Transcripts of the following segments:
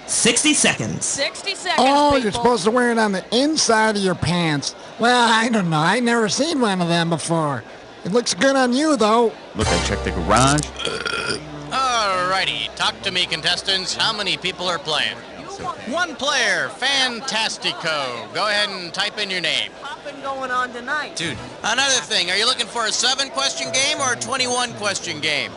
60 seconds. 60 seconds, Oh, people. you're supposed to wear it on the inside of your pants. Well, I don't know. I never seen one of them before. It looks good on you, though. Look, I checked the garage. Alrighty, talk to me, contestants. How many people are playing? One player, Fantastico. Go ahead and type in your name. Popping going on tonight. Dude, another thing, are you looking for a 7-question game or a 21-question game?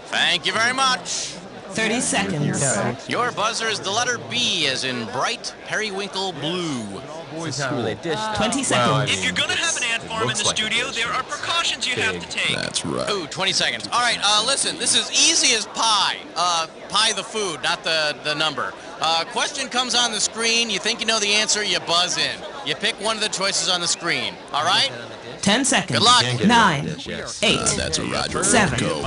Thank you very much. 30 seconds. Your buzzer is the letter B, as in bright periwinkle blue. 20 seconds. If you're gonna have an ant farm in the studio, there are precautions you have to take. That's right. Ooh, 20 seconds. All right, listen, this is easy as pie. Pie the food, not the number. Question comes on the screen, you think you know the answer, you buzz in. You pick one of the choices on the screen, all right? 10 seconds. Good luck. 9, 8, That's a Roger. 7. Go,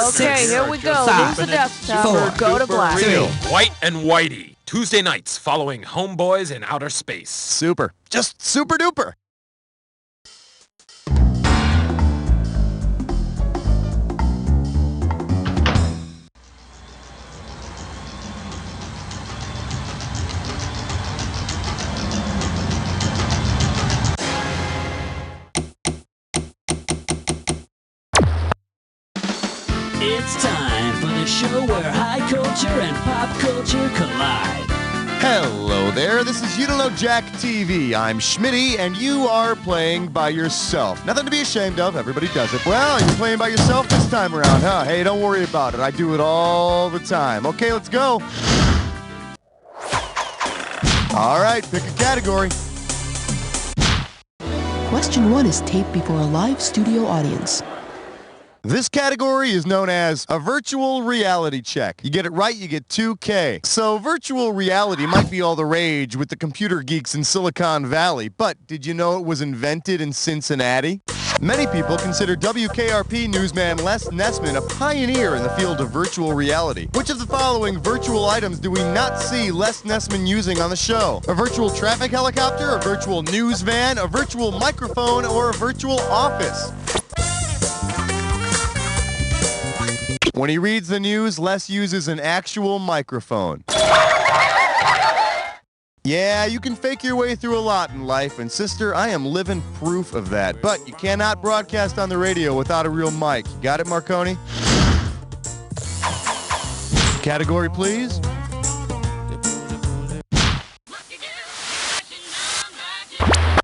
Okay, here we go. Five, Lose the desktop 4, or go to black. 3. White and Whitey, Tuesday nights following Homeboys in Outer Space. Super. Just super duper. It's time for the show where high culture and pop culture collide. Hello there, this is You Don't Know Jack TV. I'm Schmitty, and you are playing by yourself. Nothing to be ashamed of, everybody does it. Well, you're playing by yourself this time around, huh? Hey, don't worry about it, I do it all the time. Okay, let's go. All right, pick a category. Question 1 is taped before a live studio audience. This category is known as a virtual reality check. You get it right, you get 2K. So virtual reality might be all the rage with the computer geeks in Silicon Valley, but did you know it was invented in Cincinnati? Many people consider WKRP newsman Les Nessman a pioneer in the field of virtual reality. Which of the following virtual items do we not see Les Nessman using on the show? A virtual traffic helicopter, a virtual news van, a virtual microphone, or a virtual office? When he reads the news, Les uses an actual microphone. Yeah, you can fake your way through a lot in life, and sister, I am living proof of that. But you cannot broadcast on the radio without a real mic. Got it, Marconi? Category, please.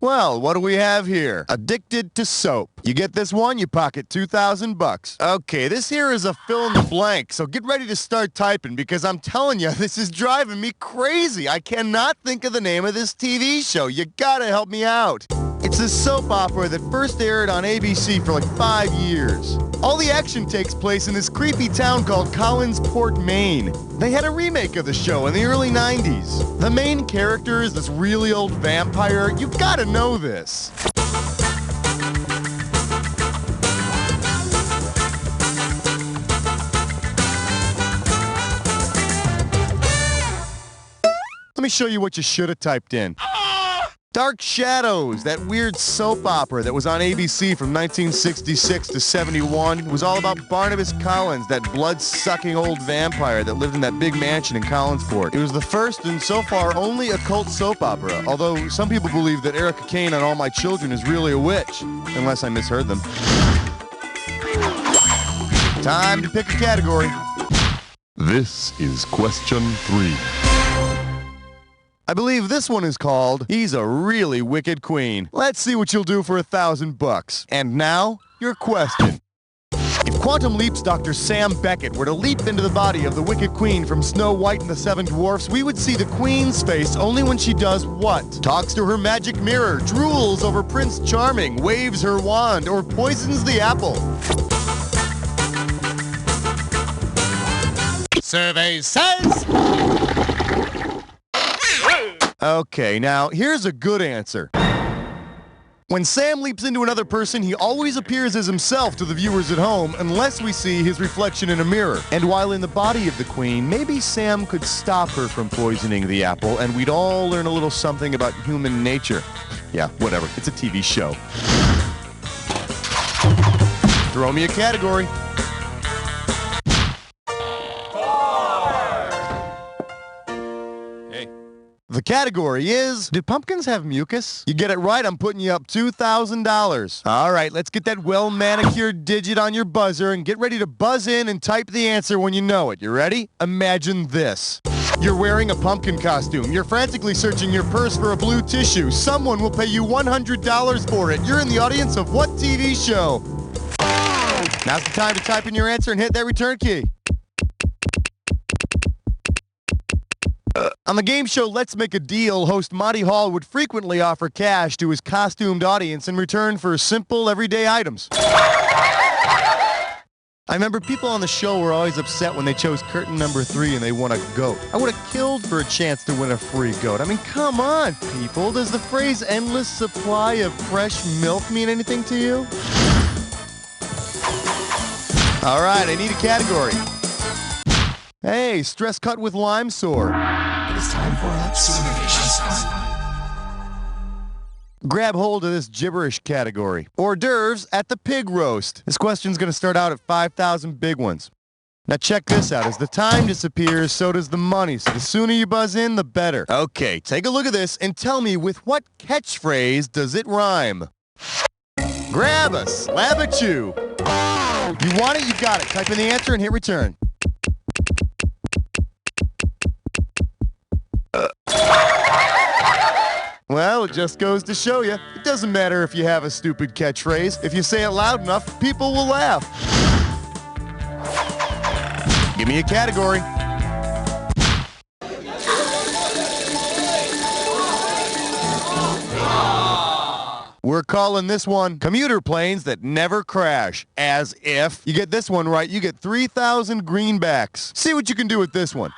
Well, what do we have here? Addicted to soap. You get this one, you pocket $2,000. Okay, this here is a fill in the blank, so get ready to start typing because I'm telling you, this is driving me crazy. I cannot think of the name of this TV show. You gotta help me out. It's a soap opera that first aired on ABC for like 5 years. All the action takes place in this creepy town called Collinsport, Maine. They had a remake of the show in the early 90s. The main character is this really old vampire. You've got to know this. Let me show you what you should have typed in. Dark Shadows, that weird soap opera that was on ABC from 1966 to 71. It was all about Barnabas Collins, that blood-sucking old vampire that lived in that big mansion in Collinsport. It was the first and so far only occult soap opera, although some people believe that Erica Kane on All My Children is really a witch, unless I misheard them. Time to pick a category. This is question 3. I believe this one is called He's a Really Wicked Queen. Let's see what you'll do for $1,000. And now, your question. If Quantum Leap's Dr. Sam Beckett were to leap into the body of the Wicked Queen from Snow White and the Seven Dwarfs, we would see the Queen's face only when she does what? Talks to her magic mirror, drools over Prince Charming, waves her wand, or poisons the apple. Survey says... Okay, now, here's a good answer. When Sam leaps into another person, he always appears as himself to the viewers at home, unless we see his reflection in a mirror. And while in the body of the Queen, maybe Sam could stop her from poisoning the apple, and we'd all learn a little something about human nature. Yeah, whatever. It's a TV show. Throw me a category. The category is, do pumpkins have mucus? You get it right, I'm putting you up $2,000. All right, let's get that well-manicured digit on your buzzer and get ready to buzz in and type the answer when you know it. You ready? Imagine this. You're wearing a pumpkin costume. You're frantically searching your purse for a blue tissue. Someone will pay you $100 for it. You're in the audience of what TV show? Now's the time to type in your answer and hit that return key. On the game show Let's Make a Deal, host Monty Hall would frequently offer cash to his costumed audience in return for simple, everyday items. I remember people on the show were always upset when they chose curtain number 3 and they won a goat. I would have killed for a chance to win a free goat. I mean, come on, people. Does the phrase endless supply of fresh milk mean anything to you? All right, I need a category. Hey, stress cut with lime sore. It is time for observations. Grab hold of this gibberish category. Hors d'oeuvres at the pig roast. This question's going to start out at 5,000 big ones. Now check this out. As the time disappears, so does the money. So the sooner you buzz in, the better. Okay, take a look at this and tell me with what catchphrase does it rhyme? Grab a slab of chew. You want it, you got it. Type in the answer and hit return. Well, it just goes to show you, it doesn't matter if you have a stupid catchphrase. If you say it loud enough, people will laugh. Give me a category. We're calling this one commuter planes that never crash. As if. You get this one right, you get 3,000 greenbacks. See what you can do with this one.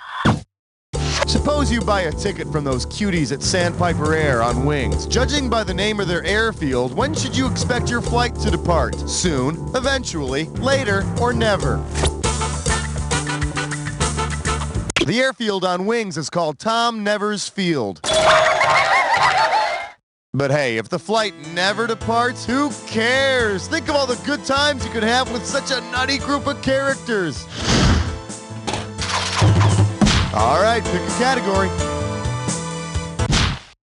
Suppose you buy a ticket from those cuties at Sandpiper Air on Wings. Judging by the name of their airfield, when should you expect your flight to depart? Soon, eventually, later, or never? The airfield on Wings is called Tom Nevers Field. But hey, if the flight never departs, who cares? Think of all the good times you could have with such a nutty group of characters. All right, pick a category.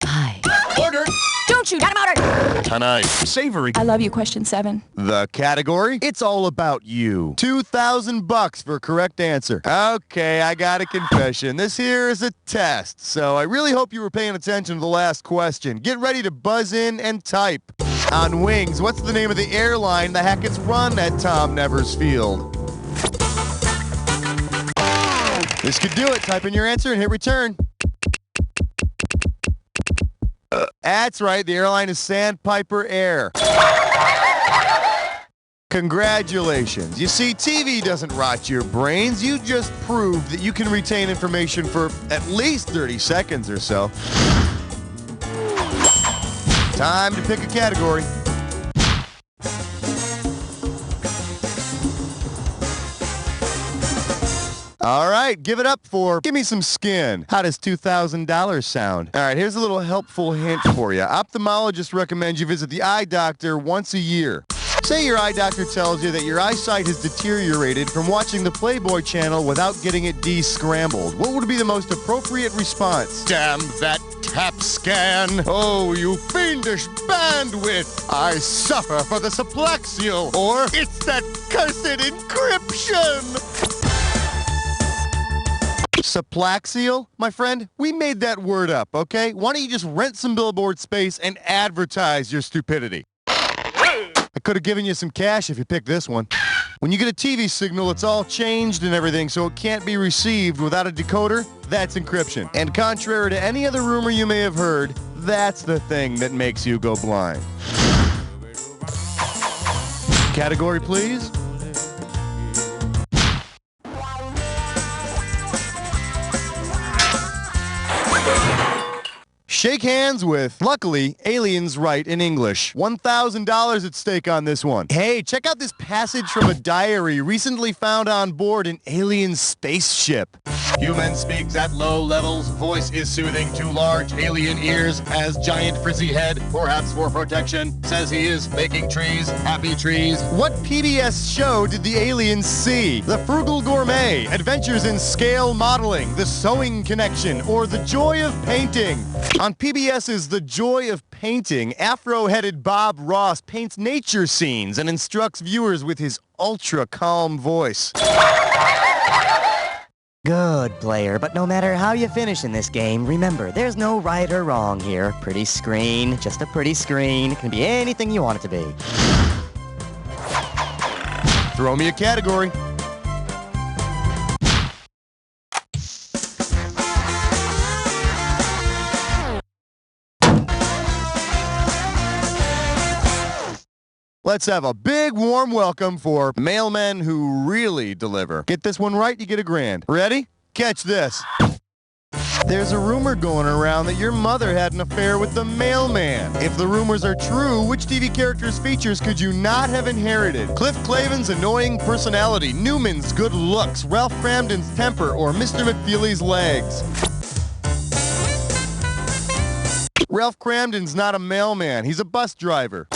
Hi. Order. Don't shoot. Got him out. Tonight. Savory. I love you, question 7. The category? It's all about you. $2,000 for a correct answer. Okay, I got a confession. This here is a test, so I really hope you were paying attention to the last question. Get ready to buzz in and type. On Wings, what's the name of the airline the Hackett's run at Tom Nevers Field? This could do it. Type in your answer and hit return. That's right. The airline is Sandpiper Air. Congratulations. You see, TV doesn't rot your brains. You just proved that you can retain information for at least 30 seconds or so. Time to pick a category. All right, give it up for Give Me Some Skin. How does $2,000 sound? All right, here's a little helpful hint for you. Ophthalmologists recommend you visit the eye doctor once a year. Say your eye doctor tells you that your eyesight has deteriorated from watching the Playboy channel without getting it de-scrambled. What would be the most appropriate response? Damn that tap scan. Oh, you fiendish bandwidth. I suffer for the subplaxial. Or, it's that cursed encryption. Subplaxial? My friend, we made that word up, okay? Why don't you just rent some billboard space and advertise your stupidity? I could have given you some cash if you picked this one. When you get a TV signal, it's all changed and everything, so it can't be received without a decoder. That's encryption. And contrary to any other rumor you may have heard, that's the thing that makes you go blind. Category, please. Shake hands with, luckily, aliens write in English. $1,000 at stake on this one. Hey, check out this passage from a diary recently found on board an alien spaceship. Human speaks at low levels. Voice is soothing to large alien ears. Has giant frizzy head, perhaps for protection. Says he is making trees, happy trees. What PBS show did the aliens see? The Frugal Gourmet, Adventures in Scale Modeling, The Sewing Connection, or The Joy of Painting? On PBS's The Joy of Painting, afro-headed Bob Ross paints nature scenes and instructs viewers with his ultra-calm voice. Good player, but no matter how you finish in this game, remember, there's no right or wrong here. Pretty screen, just a pretty screen. It can be anything you want it to be. Throw me a category. Let's have a big warm welcome for mailmen who really deliver. Get this one right, you get $1,000. Ready? Catch this. There's a rumor going around that your mother had an affair with the mailman. If the rumors are true, which TV character's features could you not have inherited? Cliff Clavin's annoying personality, Newman's good looks, Ralph Cramden's temper, or Mr. McFeely's legs? Ralph Cramden's not a mailman, he's a bus driver.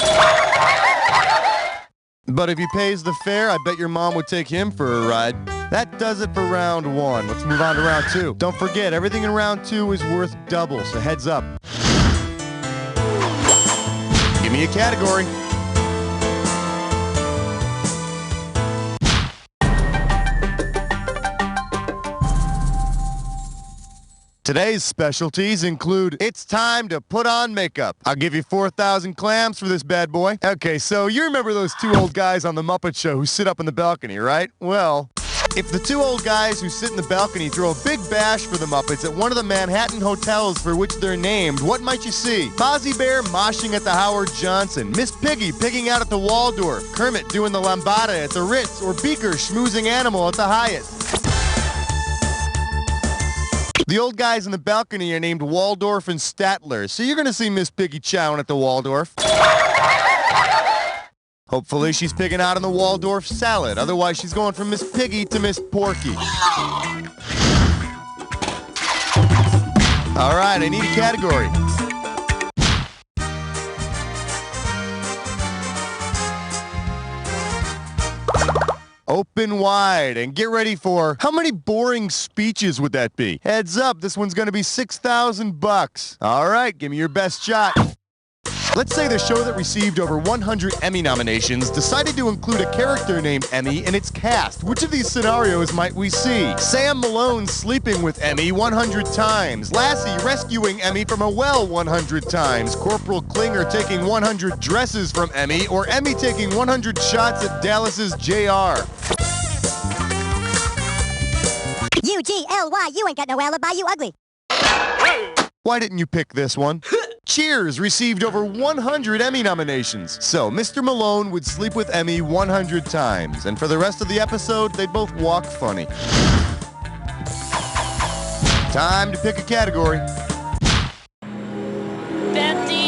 But if he pays the fare, I bet your mom would take him for a ride. That does it for round 1. Let's move on to round 2. Don't forget, everything in round 2 is worth double, so heads up. Give me a category. Today's specialties include, it's time to put on makeup. I'll give you 4,000 clams for this bad boy. Okay, so you remember those two old guys on The Muppet Show who sit up in the balcony, right? Well, if the two old guys who sit in the balcony throw a big bash for the Muppets at one of the Manhattan hotels for which they're named, what might you see? Fozzie Bear moshing at the Howard Johnson, Miss Piggy pigging out at the Waldorf, Kermit doing the lambada at the Ritz, or Beaker schmoozing Animal at the Hyatt. The old guys in the balcony are named Waldorf and Statler, so you're going to see Miss Piggy chowing at the Waldorf. Hopefully she's pigging out on the Waldorf salad, otherwise she's going from Miss Piggy to Miss Porky. All right, I need a category. Open wide and get ready for, how many boring speeches would that be? Heads up, this one's gonna be $6,000. All right, give me your best shot. Let's say the show that received over 100 Emmy nominations decided to include a character named Emmy in its cast. Which of these scenarios might we see? Sam Malone sleeping with Emmy 100 times, Lassie rescuing Emmy from a well 100 times, Corporal Klinger taking 100 dresses from Emmy, or Emmy taking 100 shots at Dallas's JR. U-G-L-Y, you ain't got no alibi, you ugly. Why didn't you pick this one? Cheers received over 100 Emmy nominations. So, Mr. Malone would sleep with Emmy 100 times, and for the rest of the episode, they'd both walk funny. Time to pick a category. 15!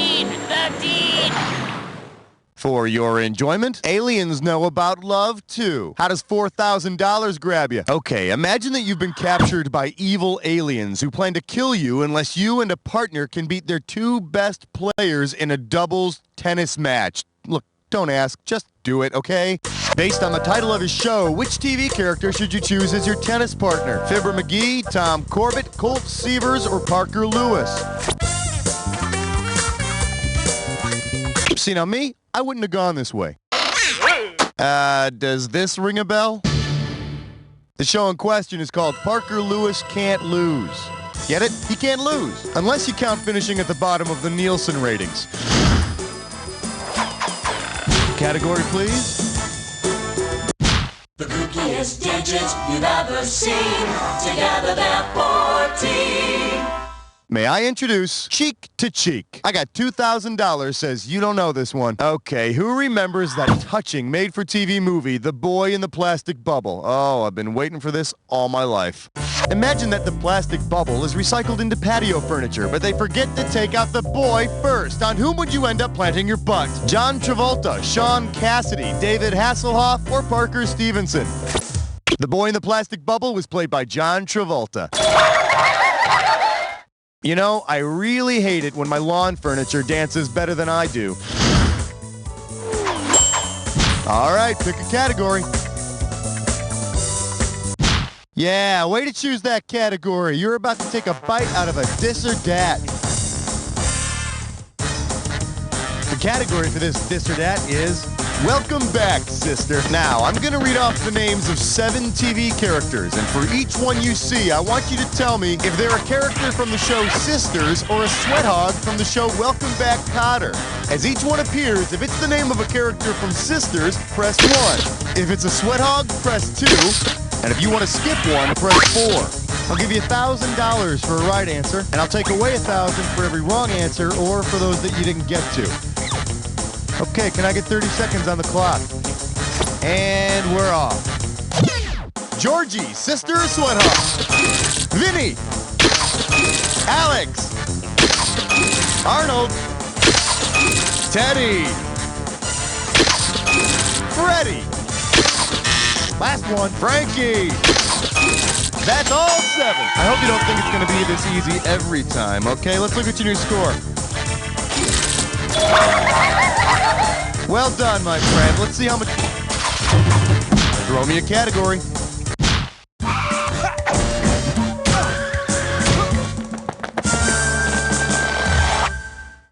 For your enjoyment, aliens know about love, too. How does $4,000 grab you? Okay, imagine that you've been captured by evil aliens who plan to kill you unless you and a partner can beat their two best players in a doubles tennis match. Look, don't ask, just do it, okay? Based on the title of his show, which TV character should you choose as your tennis partner? Fibber McGee, Tom Corbett, Colt Seavers, or Parker Lewis? See, now me, I wouldn't have gone this way. Does this ring a bell? The show in question is called Parker Lewis Can't Lose. Get it? He can't lose, unless you count finishing at the bottom of the Nielsen ratings. Category, please. The kookiest digits you've ever seen. Together they're 14. May I introduce Cheek to Cheek? I got $2,000 says you don't know this one. Okay, who remembers that touching made-for-TV movie, The Boy in the Plastic Bubble? Oh, I've been waiting for this all my life. Imagine that the plastic bubble is recycled into patio furniture, but they forget to take out the boy first. On whom would you end up planting your butt? John Travolta, Sean Cassidy, David Hasselhoff, or Parker Stevenson? The Boy in the Plastic Bubble was played by John Travolta. You know, I really hate it when my lawn furniture dances better than I do. All right, pick a category. Yeah, way to choose that category. You're about to take a bite out of a this or dat. The category for this or dat is Welcome Back, Sister. Now, I'm going to read off the names of 7 TV characters, and for each one you see, I want you to tell me if they're a character from the show Sisters or a sweat hog from the show Welcome Back, Kotter. As each one appears, if it's the name of a character from Sisters, press 1. If it's a sweat hog, press 2. And if you want to skip one, press 4. I'll give you $1,000 for a right answer, and I'll take away $1,000 for every wrong answer or for those that you didn't get to. Okay, can I get 30 seconds on the clock? And we're off. Georgie, Sister or Sweat Hog? Vinny. Alex. Arnold. Teddy. Freddie. Last one, Frankie. That's all 7. I hope you don't think it's going to be this easy every time, okay? Let's look at your new score. Well done, my friend. Let's see how much... Throw me a category.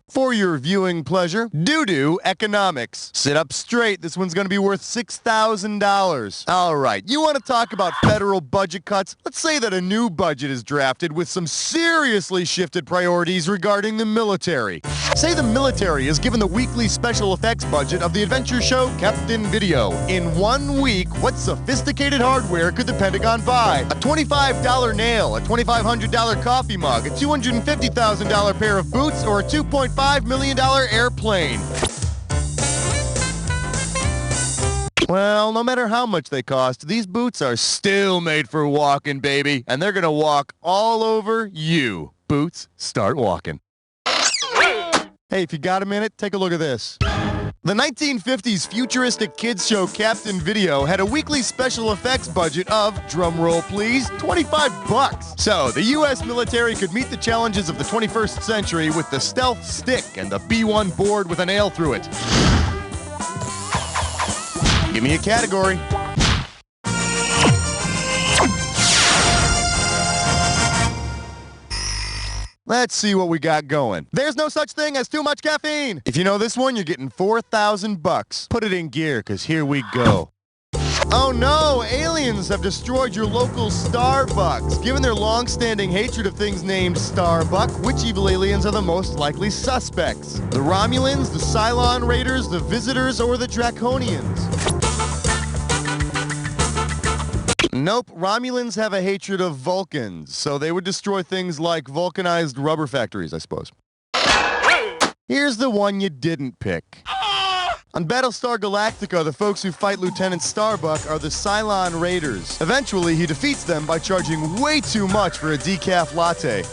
For your viewing pleasure, doo-doo economics. Sit up straight. This one's going to be worth $6,000. All right, you want to talk about federal budget cuts? Let's say that a new budget is drafted with some seriously shifted priorities regarding the military. Say the military is given the weekly special effects budget of the adventure show Captain Video. In 1 week, what sophisticated hardware could the Pentagon buy? A $25 nail, a $2,500 coffee mug, a $250,000 pair of boots, or a $2.5 million airplane? Well, no matter how much they cost, these boots are still made for walking, baby. And they're gonna walk all over you. Boots, start walking. Hey, if you got a minute, take a look at this. The 1950s futuristic kids show Captain Video had a weekly special effects budget of, drumroll please, $25. So, the U.S. military could meet the challenges of the 21st century with the stealth stick and the B-1 board with a nail through it. Give me a category. Let's see what we got going. There's no such thing as too much caffeine. If you know this one, you're getting $4,000. Put it in gear, because here we go. Oh no, aliens have destroyed your local Starbucks. Given their long-standing hatred of things named Starbuck, which evil aliens are the most likely suspects? The Romulans, the Cylon Raiders, the Visitors, or the Draconians? Nope, Romulans have a hatred of Vulcans, so they would destroy things like vulcanized rubber factories, I suppose. Here's the one you didn't pick. On Battlestar Galactica, the folks who fight Lieutenant Starbuck are the Cylon Raiders. Eventually, he defeats them by charging way too much for a decaf latte.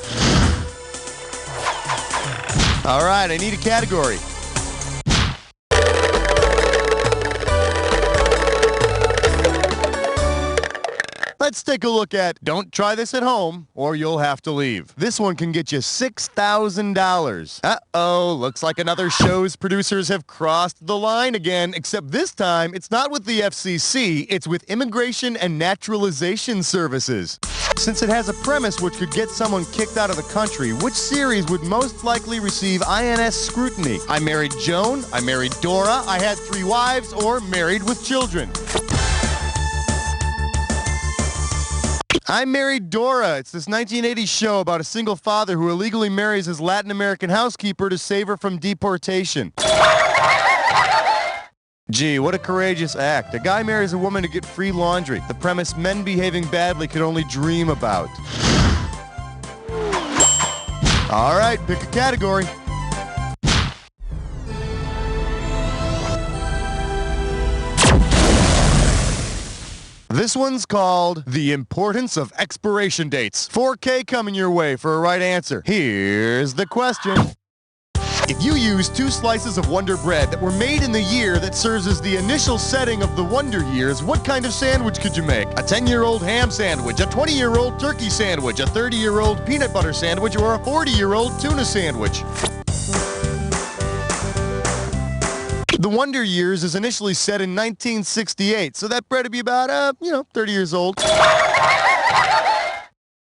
All right, I need a category. Let's take a look at Don't Try This at Home, or You'll Have to Leave. This one can get you $6,000. Uh-oh, looks like another show's producers have crossed the line again, except this time it's not with the FCC, it's with Immigration and Naturalization Services. Since it has a premise which could get someone kicked out of the country, which series would most likely receive INS scrutiny? I Married Joan, I Married Dora, I Had 3 Wives, or Married with Children? I Married Dora. It's this 1980s show about a single father who illegally marries his Latin American housekeeper to save her from deportation. Gee, what a courageous act. A guy marries a woman to get free laundry. The premise men behaving badly could only dream about. All right, pick a category. This one's called The Importance of Expiration Dates. 4K coming your way for a right answer. Here's the question. If you use 2 slices of Wonder Bread that were made in the year that serves as the initial setting of the Wonder Years, what kind of sandwich could you make? A 10-year-old ham sandwich, a 20-year-old turkey sandwich, a 30-year-old peanut butter sandwich, or a 40-year-old tuna sandwich? The Wonder Years is initially set in 1968, so that bread would be about, 30 years old.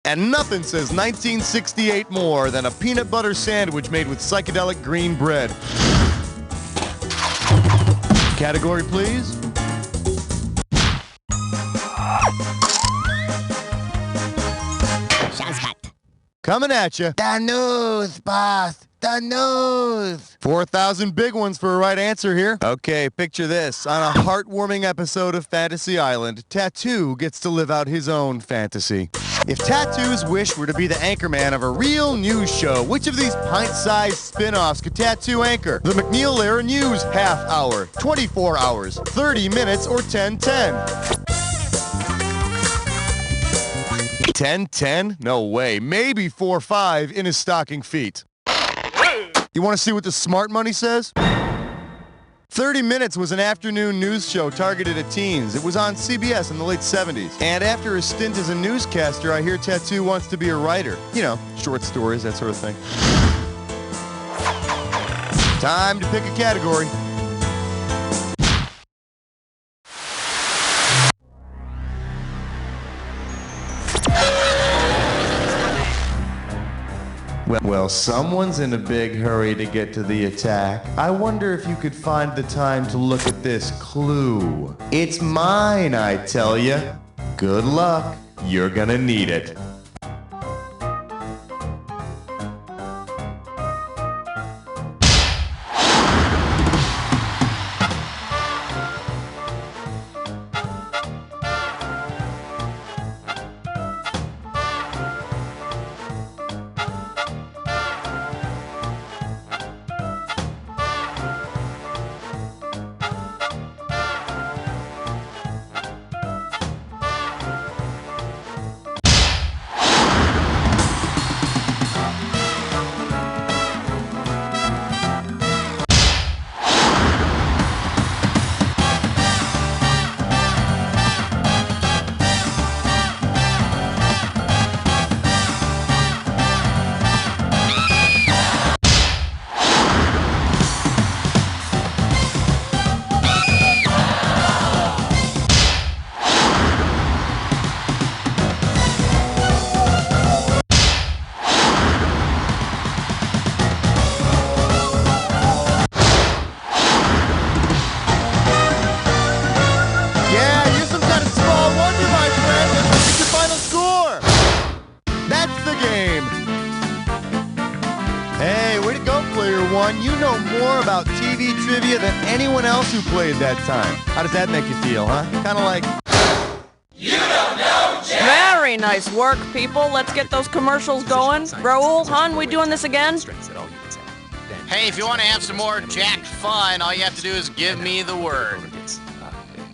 And nothing says 1968 more than a peanut butter sandwich made with psychedelic green bread. Category, please. Coming at you. The news, boss. The news. 4,000 big ones for a right answer here. Okay, picture this. On a heartwarming episode of Fantasy Island, Tattoo gets to live out his own fantasy. If Tattoo's wish were to be the anchorman of a real news show, which of these pint-sized spin-offs could Tattoo anchor? The McNeil-era News half hour, 24 hours, 30 minutes, or 10-10? 10-10? No way. Maybe 4-5 in his stocking feet. You want to see what the smart money says? 30 Minutes was an afternoon news show targeted at teens. It was on CBS in the late 70s. And after a stint as a newscaster, I hear Tattoo wants to be a writer. Short stories, that sort of thing. Time to pick a category. Well, someone's in a big hurry to get to the attack. I wonder if you could find the time to look at this clue. It's mine, I tell ya. Good luck. You're gonna need it. You know more about TV trivia than anyone else who played that time. How does that make you feel, huh? Kind of like... You don't know, Jack! Very nice work, people. Let's get those commercials going. Raoul, hon, we doing this again? Hey, if you want to have some more Jack fun, all you have to do is give me the word.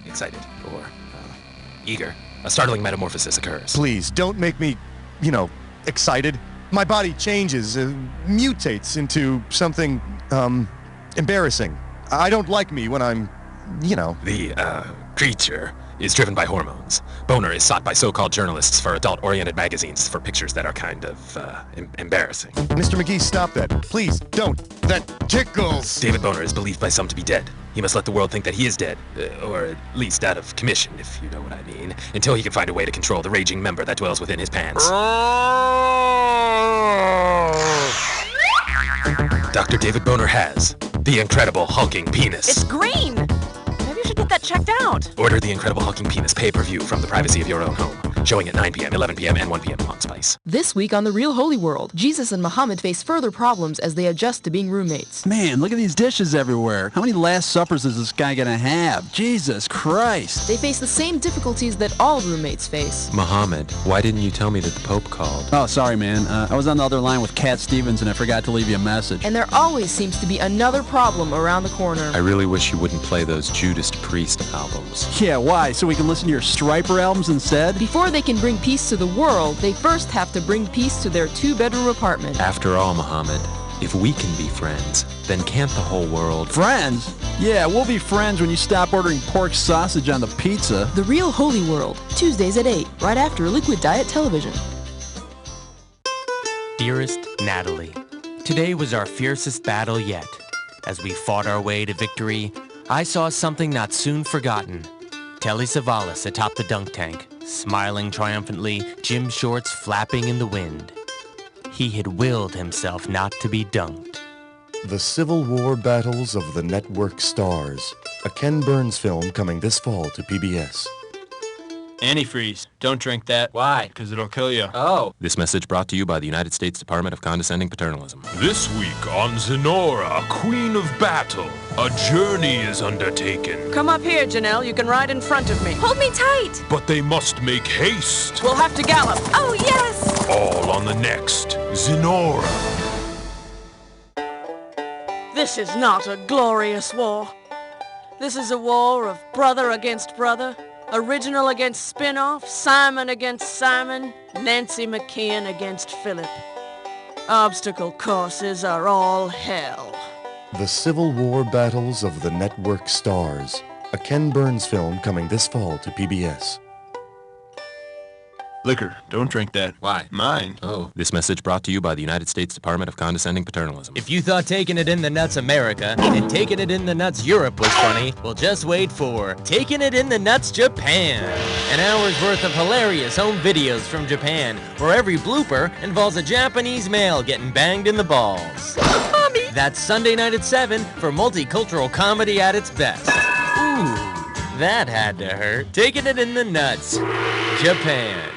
Excited or eager. A startling metamorphosis occurs. Please, don't make me, excited. My body changes, mutates into something, embarrassing. I don't like me when I'm, The, creature is driven by hormones. Boner is sought by so-called journalists for adult-oriented magazines for pictures that are kind of, embarrassing. Mr. McGee, stop that. Please, don't. That tickles. David Boner is believed by some to be dead. He must let the world think that he is dead, or at least out of commission, if you know what I mean, until he can find a way to control the raging member that dwells within his pants. Dr. David Boner has the incredible hulking penis. It's green! Maybe you should get that checked out. Order the incredible hulking penis pay-per-view from the privacy of your own home. Showing at 9 p.m., 11 p.m., and 1 p.m. on Spice. This week on The Real Holy World, Jesus and Muhammad face further problems as they adjust to being roommates. Man, look at these dishes everywhere. How many Last Suppers is this guy gonna have? Jesus Christ. They face the same difficulties that all roommates face. Muhammad, why didn't you tell me that the Pope called? Oh, sorry, man. I was on the other line with Cat Stevens and I forgot to leave you a message. And there always seems to be another problem around the corner. I really wish you wouldn't play those Judas Priest albums. Yeah, why? So we can listen to your Striper albums instead? Before they can bring peace to the world, they first have to bring peace to their 2-bedroom apartment. After all, Muhammad, if we can be friends, then can't the whole world... Friends? Yeah, we'll be friends when you stop ordering pork sausage on the pizza. The Real Holy World, Tuesdays at 8, right after Liquid Diet Television. Dearest Natalie, today was our fiercest battle yet. As we fought our way to victory, I saw something not soon forgotten. Telly Savalas atop the dunk tank, smiling triumphantly, gym shorts flapping in the wind. He had willed himself not to be dunked. The Civil War Battles of the Network Stars, a Ken Burns film coming this fall to PBS. Antifreeze. Don't drink that. Why? Because it'll kill you. Oh. This message brought to you by the United States Department of Condescending Paternalism. This week on Zenora, Queen of Battle, a journey is undertaken. Come up here, Janelle. You can ride in front of me. Hold me tight. But they must make haste. We'll have to gallop. Oh, yes. All on the next Zenora. This is not a glorious war. This is a war of brother against brother. Original against spin-off, Simon against Simon, Nancy McKeon against Philip. Obstacle courses are all hell. The Civil War Battles of the Network Stars, a Ken Burns film coming this fall to PBS. Liquor. Don't drink that. Why? Mine. Oh. This message brought to you by the United States Department of Condescending Paternalism. If you thought Taking It in the Nuts America and Taking It in the Nuts Europe was funny, well, just wait for Taking It in the Nuts Japan. An hour's worth of hilarious home videos from Japan, where every blooper involves a Japanese male getting banged in the balls. Mommy! That's Sunday night at 7 for multicultural comedy at its best. Ooh, that had to hurt. Taking It in the Nuts Japan.